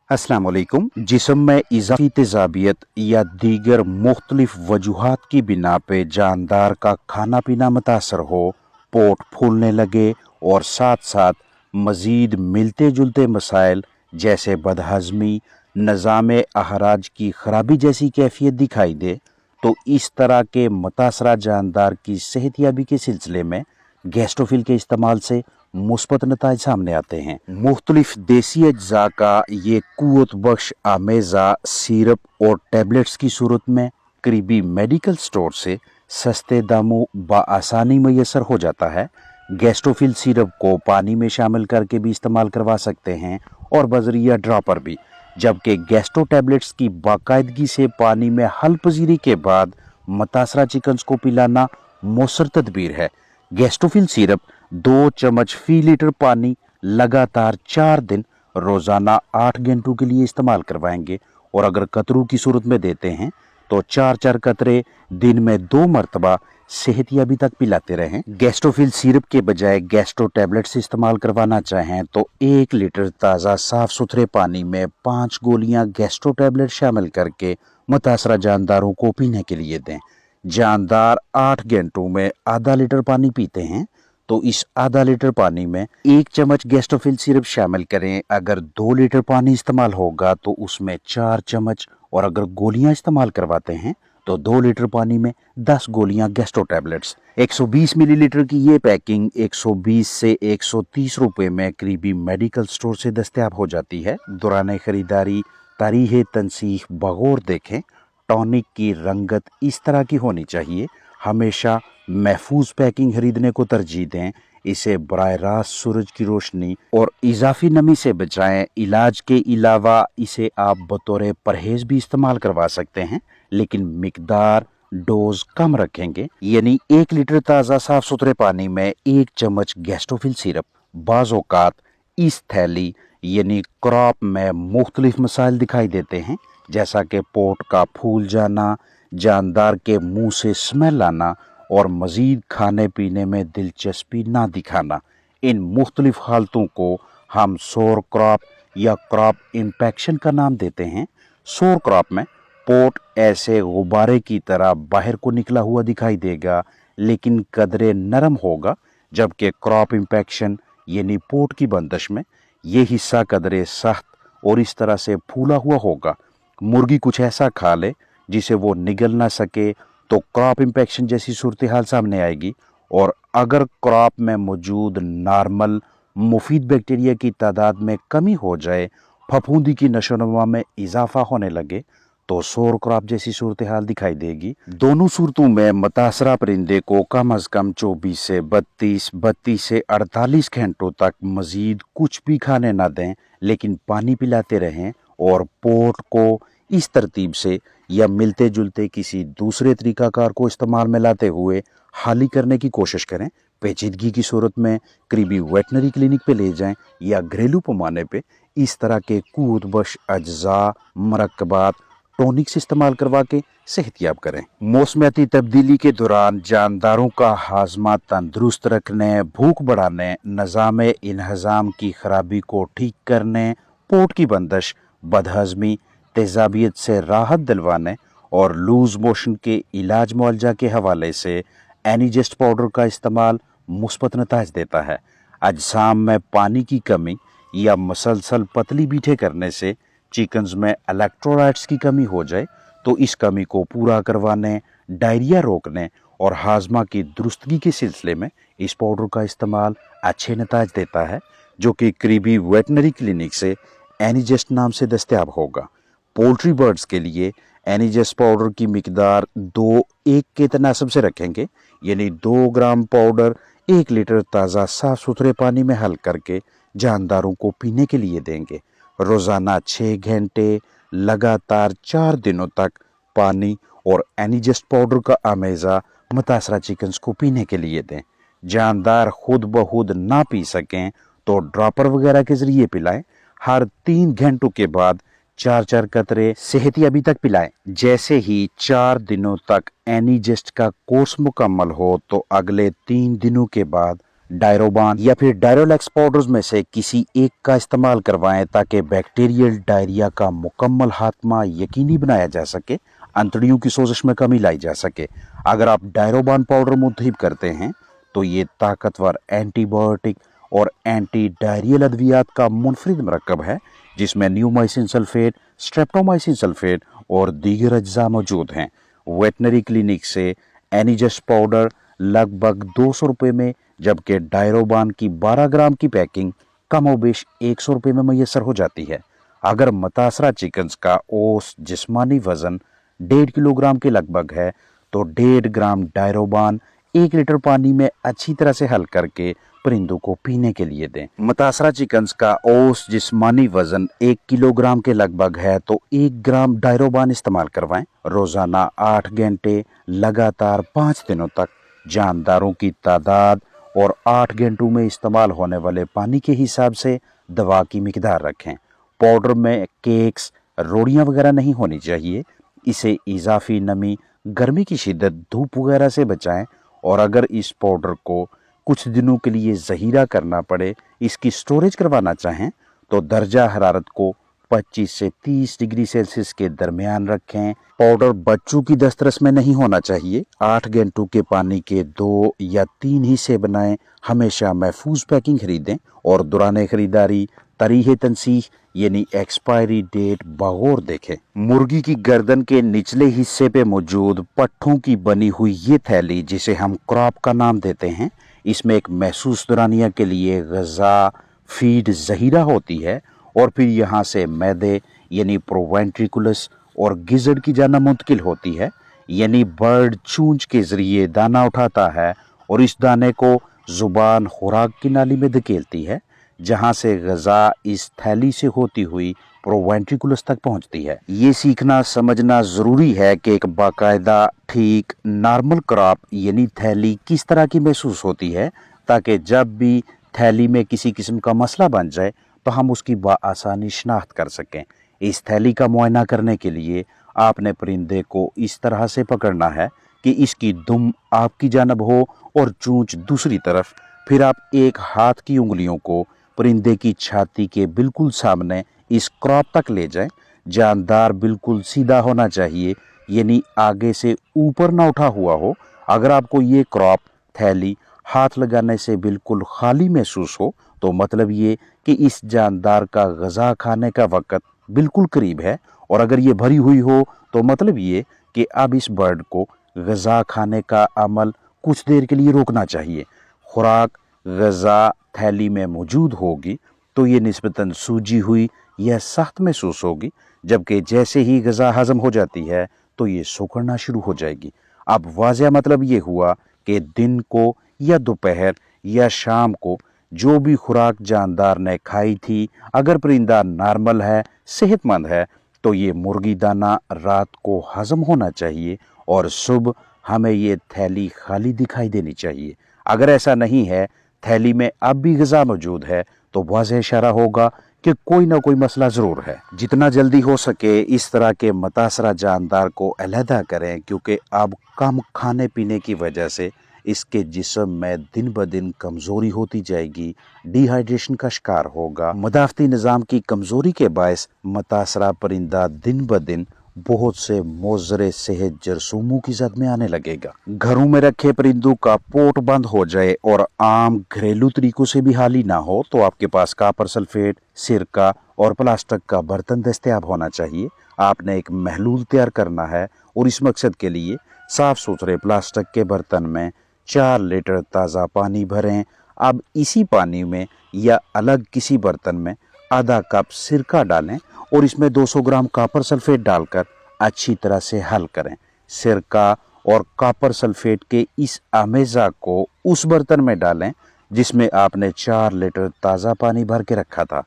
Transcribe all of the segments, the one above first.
अस्सलाम वालेकुम। जिस्म में इजाफी तेजाबियत या दीगर मुख्तलिफ वजूहात की बिना पे जानदार का खाना पीना मुतासर हो, पोट फूलने लगे और साथ साथ मज़ीद मिलते जुलते मसाइल जैसे बदहज़मी, निज़ाम अहराज की खराबी जैसी कैफियत दिखाई दे, तो इस तरह के मुतासरा जानदार की सेहतयाबी के सिलसिले में गैस्ट्रोफिल के इस्तेमाल से मुस्बत नताइज सामने आते हैं। मुख्तलिफ देसी अज्जा का ये कुव्वत बख्श आमेज़ा सिरप और टैबलेट्स की सूरत में करीबी मेडिकल स्टोर से सस्ते दामों बआसानी मैसर हो जाता है। गैस्ट्रोफिल सिरप को पानी में शामिल करके भी इस्तेमाल करवा सकते हैं और बजरिया ड्रॉपर भी, जबकि गैस्ट्रो टैबलेट्स की बाकायदगी से पानी में हल पजीरी के बाद मुतासरा चिकन्स को पिलाना मौसर तदबीर है। गैस्ट्रोफिल सिरप 2 चम्मच फी लीटर पानी लगातार 4 दिन रोजाना 8 घंटों के लिए इस्तेमाल करवाएंगे, और अगर कतरों की सूरत में देते हैं तो 4-4 कतरे दिन में 2 मरतबा सेहतयाबी तक पिलाते रहें। गैस्ट्रोफिल सिरप के बजाय गैस्ट्रो टैबलेट्स इस्तेमाल करवाना चाहें तो 1 लीटर ताज़ा साफ सुथरे पानी में 5 गोलियां गैस्ट्रो टैबलेट शामिल करके मुतासरा जानदारों को पीने के लिए दें। जानदार 8 घंटों में आधा लीटर पानी पीते हैं तो इस आधा लीटर पानी में 1 चम्मच गैस्ट्रोफिल सिरप शामिल करें। अगर 2 लीटर पानी इस्तेमाल होगा तो उसमें 4 चम्मच, और अगर गोलियां इस्तेमाल करवाते हैं तो 2 लीटर पानी में 10 गोलियां गैस्ट्रो टैबलेट्स। 120 मिलीलीटर की ये पैकिंग 120 से 130 रुपए में करीबी मेडिकल स्टोर से दस्तयाब हो जाती है। दौरान खरीदारी तारीख तनसीह बगौर देखें। टॉनिक की रंगत इस तरह की होनी चाहिए। हमेशा महफूज पैकिंग खरीदने को तरजीह दें। इसे बराह रास्त सूरज की रोशनी और इजाफी नमी से बचाएं। इलाज के अलावा इसे आप बतौर परहेज भी इस्तेमाल करवा सकते हैं, लेकिन मिकदार डोज कम रखेंगे। यानी 1 लीटर ताज़ा साफ सुथरे पानी में 1 चम्मच गैस्ट्रोफिल सिरप। बाज़ औक़ात इस थैली यानी क्रॉप में मुख्तलिफ मसाइल दिखाई देते हैं, जैसा कि पोट का फूल जाना, जानदार के मुंह से स्मेल आना और मज़ीद खाने पीने में दिलचस्पी ना दिखाना। इन मुख्तलिफ हालतों को हम सोर क्रॉप या क्रॉप इन्फेक्शन का नाम देते हैं। सोर क्रॉप में पोट ऐसे गुब्बारे की तरह बाहर को निकला हुआ दिखाई देगा, लेकिन कदरे नरम होगा, जबकि क्रॉप इन्फेक्शन यानी पोट की बंदिश में ये हिस्सा कदरे सख्त और इस तरह से फूला हुआ होगा। मुर्गी कुछ ऐसा खा ले जिसे वो निगल ना सके तो क्रॉप इन्फेक्शन जैसी सूरत हाल सामने आएगी। और अगर क्रॉप में मौजूद नॉर्मल मुफीद बैक्टीरिया की तादाद में कमी हो जाए, फफूंदी की नशोनुमा में इजाफा होने लगे, तो सोर क्रॉप जैसी सूरत हाल दिखाई देगी। दोनों सूरतों में मुतासरा परिंदे को कम अज कम 24 से 32 से 48 घंटों तक मजीद कुछ भी खाने ना दें, लेकिन पानी पिलाते रहें और पोट को इस तरतीब से या मिलते जुलते किसी दूसरे तरीकाकार को इस्तेमाल में लाते हुए हाली करने की कोशिश करें। पेचीदगी की सूरत में करीबी वेटनरी क्लिनिक पे ले जाएं या घरेलू पैमाने पे इस तरह के कूद बश अज्जा, मरकबात, टॉनिक्स इस्तेमाल करवा के सेहतियाब करें। मौसमियाती तब्दीली के दौरान जानदारों का हाजमा तंदुरुस्त रखने, भूख बढ़ाने, निज़ाम इन्हज़ाम की खराबी को ठीक करने, पोट की बंदिश, बदहज़मी, तेजाबियत से राहत दिलवाने और लूज मोशन के इलाज मुआवजा के हवाले से एनीजेस्ट पाउडर का इस्तेमाल मुस्बत नताइज देता है। अजसाम में पानी की कमी या मसलसल पतली बीठे करने से चिकन्स में इलेक्ट्रोलाइट्स की कमी हो जाए तो इस कमी को पूरा करवाने, डायरिया रोकने और हाजमा की दुरुस्तगी के सिलसिले में इस पाउडर का इस्तेमाल अच्छे नताइज देता है, जो कि करीबी वेटनरी क्लिनिक से एनीजेस्ट नाम से दस्तयाब होगा। पोल्ट्री बर्ड्स के लिए एनीजेस्ट पाउडर की मिकदार 2:1 के तनासब से रखेंगे, यानी 2 ग्राम पाउडर 1 लीटर ताज़ा साफ सुथरे पानी में हल करके जानदारों को पीने के लिए देंगे। रोज़ाना 6 घंटे लगातार 4 दिनों तक पानी और एनीजेस्ट पाउडर का आमेज़ा मुतासरा चिकन्स को पीने के लिए दें। जानदार खुद ब खुद ना पी सकें तो ड्रॉपर वगैरह के ज़रिए पिलाएं। हर 3 घंटों के बाद 4-4 कतरे सेहतियाबी तक पिलाएं। जैसे ही 4 दिनों तक एनीजेस्ट का कोर्स मुकम्मल हो तो अगले 3 दिनों के बाद डायरोबान या फिर डायरोलैक्स पाउडर्स में से किसी एक का इस्तेमाल करवाएं ताकि बैक्टीरियल डायरिया का मुकम्मल खात्मा यकीनी बनाया जा सके, अंतड़ियों की सोजिश में कमी लाई जा सके। अगर आप डायरोबान पाउडर मुंतखब करते हैं तो ये ताकतवर एंटीबायोटिक और एंटी डायरियल अद्वियात का मुनफरिद मरकब है जिसमें न्यूमाइसिन सल्फेट, स्ट्रेप्टोमाइसिन सल्फेट और दीगर अज्जा मौजूद हैं। वेटनरी क्लिनिक से एनिजस पाउडर लगभग 200 रुपये में, जबकि डायरोबान की 12 ग्राम की पैकिंग कमोबेश 100 रुपये में मैसर हो जाती है। अगर मुतासरा चिकन्स का औसत जिस्मानी वजन 1.5 किलोग्राम के लगभग है तो 1.5 ग्राम डायरोबान 1 लीटर पानी में अच्छी तरह से हल करके परिंदों को पीने के लिए दें। मुतासरा चिकन्स का औसत जिस्मानी वजन 1 किलोग्राम के लगभग है तो 1 ग्राम डायरोबान इस्तेमाल करवाएं। रोजाना 8 घंटे लगातार 5 दिनों तक जानदारों की तादाद और 8 घंटों में इस्तेमाल होने वाले पानी के हिसाब से दवा की मिकदार रखें। पाउडर में केक्स, रोटियां वगैरह नहीं होनी चाहिए। इसे इजाफी नमी, गर्मी की शिद्दत, धूप वगैरह से बचाएं। और अगर इस पाउडर को कुछ दिनों के लिए ज़हीरा करना पड़े, इसकी स्टोरेज करवाना चाहें तो दर्जा हरारत को 25 से 30 डिग्री सेल्सियस के दरमियान रखें। पाउडर बच्चों की दस्तरस में नहीं होना चाहिए। 8 घंटों के पानी के 2 या 3 हिस्से बनाएं। हमेशा महफूज पैकिंग खरीदें और दौरान खरीदारी तारीख तनसीह यानी एक्सपायरी डेट बगौर देखें। मुर्गी की गर्दन के निचले हिस्से पे मौजूद पट्ठों की बनी हुई ये थैली, जिसे हम क्रॉप का नाम देते हैं, इसमें एक महसूस दौरानिया के लिए ग़िज़ा फीड ज़हीरा होती है और फिर यहाँ से मैदे यानी प्रोवेंट्रिकुलस और गिज़र्ड की जाना मुंतकिल होती है, यानी बर्ड चूंच के ज़रिए दाना उठाता है और इस दाने को ज़ुबान खुराक की नाली में धकेलती है, जहाँ से ग़िज़ा इस थैली से होती हुई प्रोवेंट्रिकुलस तक पहुँचती है। ये सीखना समझना ज़रूरी है कि एक बाकायदा ठीक नॉर्मल क्रॉप यानी थैली किस तरह की महसूस होती है, ताकि जब भी थैली में किसी किस्म का मसला बन जाए तो हम उसकी आसानी शनाख्त कर सकें। इस थैली का मुआयना करने के लिए आपने परिंदे को इस तरह से पकड़ना है कि इसकी दुम आपकी जानब हो और चूंच दूसरी तरफ। फिर आप एक हाथ की उंगलियों को परिंदे की छाती के बिल्कुल सामने इस क्रॉप तक ले जाएं। जानदार बिल्कुल सीधा होना चाहिए, यानी आगे से ऊपर ना उठा हुआ हो। अगर आपको ये क्रॉप थैली हाथ लगाने से बिल्कुल खाली महसूस हो तो मतलब ये कि इस जानदार का ग़िज़ा खाने का वक़्त बिल्कुल करीब है, और अगर ये भरी हुई हो तो मतलब ये कि अब इस बर्ड को ग़िज़ा खाने का अमल कुछ देर के लिए रोकना चाहिए। खुराक ग़िज़ा थैली में मौजूद होगी तो ये निस्बतन सूजी हुई या सख्त महसूस होगी, जबकि जैसे ही ग़िज़ा हज़म हो जाती है तो ये सिकुड़ना शुरू हो जाएगी। अब वाज़ेह मतलब ये हुआ कि दिन को या दोपहर या शाम को जो भी खुराक जानदार ने खाई थी, अगर परिंदा नॉर्मल है, सेहतमंद है, तो ये मुर्गी दाना रात को हज़म होना चाहिए और सुबह हमें ये थैली खाली दिखाई देनी चाहिए। अगर ऐसा नहीं है, थैली में अब भी ग़िज़ा मौजूद है, तो वाज़ेह इशारा होगा कि कोई ना कोई मसला ज़रूर है। जितना जल्दी हो सके इस तरह के मुतासरा जानदार को अलहदा करें, क्योंकि अब कम खाने पीने की वजह से इसके जिस्म में दिन ब दिन कमज़ोरी होती जाएगी, डिहाइड्रेशन का शिकार होगा। मदाफ़ती निज़ाम की कमज़ोरी के बायस मुतासरा परिंदा दिन ब दिन बहुत से मोज़रे सेहत जरसूमों की जद में आने लगेगा। घरों में रखे परिंदों का पोट बंद हो जाए और आम घरेलू तरीकों से भी हाल ही ना हो तो आपके पास कापर सल्फेट, सिरका और प्लास्टिक का बर्तन दस्तयाब होना चाहिए। आपने एक महलूल तैयार करना है और इस मकसद के लिए साफ सुथरे प्लास्टिक के बर्तन में 4 लीटर ताज़ा पानी भरें। अब इसी पानी में या अलग किसी बर्तन में आधा कप सिरका डालें और इसमें 200 ग्राम कापर सल्फेट डालकर अच्छी तरह से हल करें। सिरका और कापर सल्फेट के इस आमेज़ा को उस बर्तन में डालें जिसमें आपने 4 लीटर ताज़ा पानी भर के रखा था।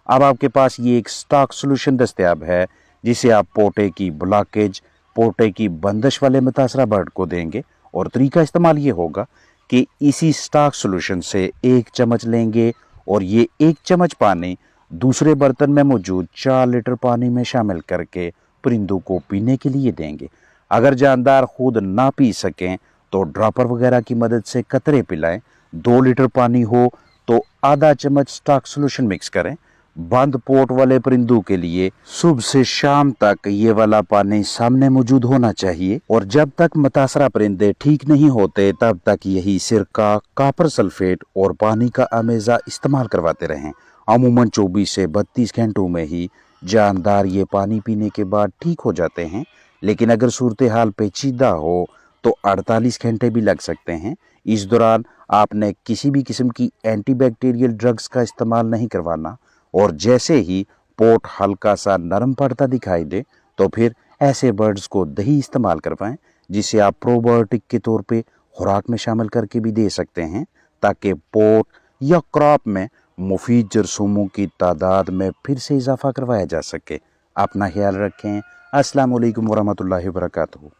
अब आपके पास ये एक स्टॉक सॉल्यूशन दस्तयाब है जिसे आप पोटे की ब्लॉकेज, पोटे की बंदिश वाले मुतासरा बर्ड को देंगे। और तरीका इस्तेमाल ये होगा कि इसी स्टॉक सॉल्यूशन से 1 चम्मच लेंगे और ये 1 चम्मच पानी दूसरे बर्तन में मौजूद 4 लीटर पानी में शामिल करके परिंदों को पीने के लिए देंगे। अगर जानदार खुद ना पी सकें तो ड्रॉपर वगैरह की मदद से कतरे पिलाएं। 2 लीटर पानी हो तो आधा चम्मच स्टॉक सोल्यूशन मिक्स करें। बंद पोर्ट वाले परिंदों के लिए सुबह से शाम तक ये वाला पानी सामने मौजूद होना चाहिए और जब तक मुतासरा परिंदे ठीक नहीं होते तब तक यही सिरका, कॉपर सल्फेट और पानी का अमेज़ा इस्तेमाल करवाते रहें। अमूमन 24 से 32 घंटों में ही जानदार ये पानी पीने के बाद ठीक हो जाते हैं, लेकिन अगर सूरत हाल पेचीदा हो तो 48 घंटे भी लग सकते हैं। इस दौरान आपने किसी भी किस्म की एंटीबैक्टीरियल ड्रग्स का इस्तेमाल नहीं करवाना और जैसे ही पोट हल्का सा नरम पड़ता दिखाई दे तो फिर ऐसे बर्ड्स को दही इस्तेमाल करवाएं, जिसे आप प्रोबायोटिक के तौर पे खुराक में शामिल करके भी दे सकते हैं, ताकि पोट या क्रॉप में मुफीद जरसूमों की तादाद में फिर से इजाफा करवाया जा सके। अपना ख्याल रखें। अस्सलाम वालेकुम वरहमतुल्लाहि वबरकातुहू।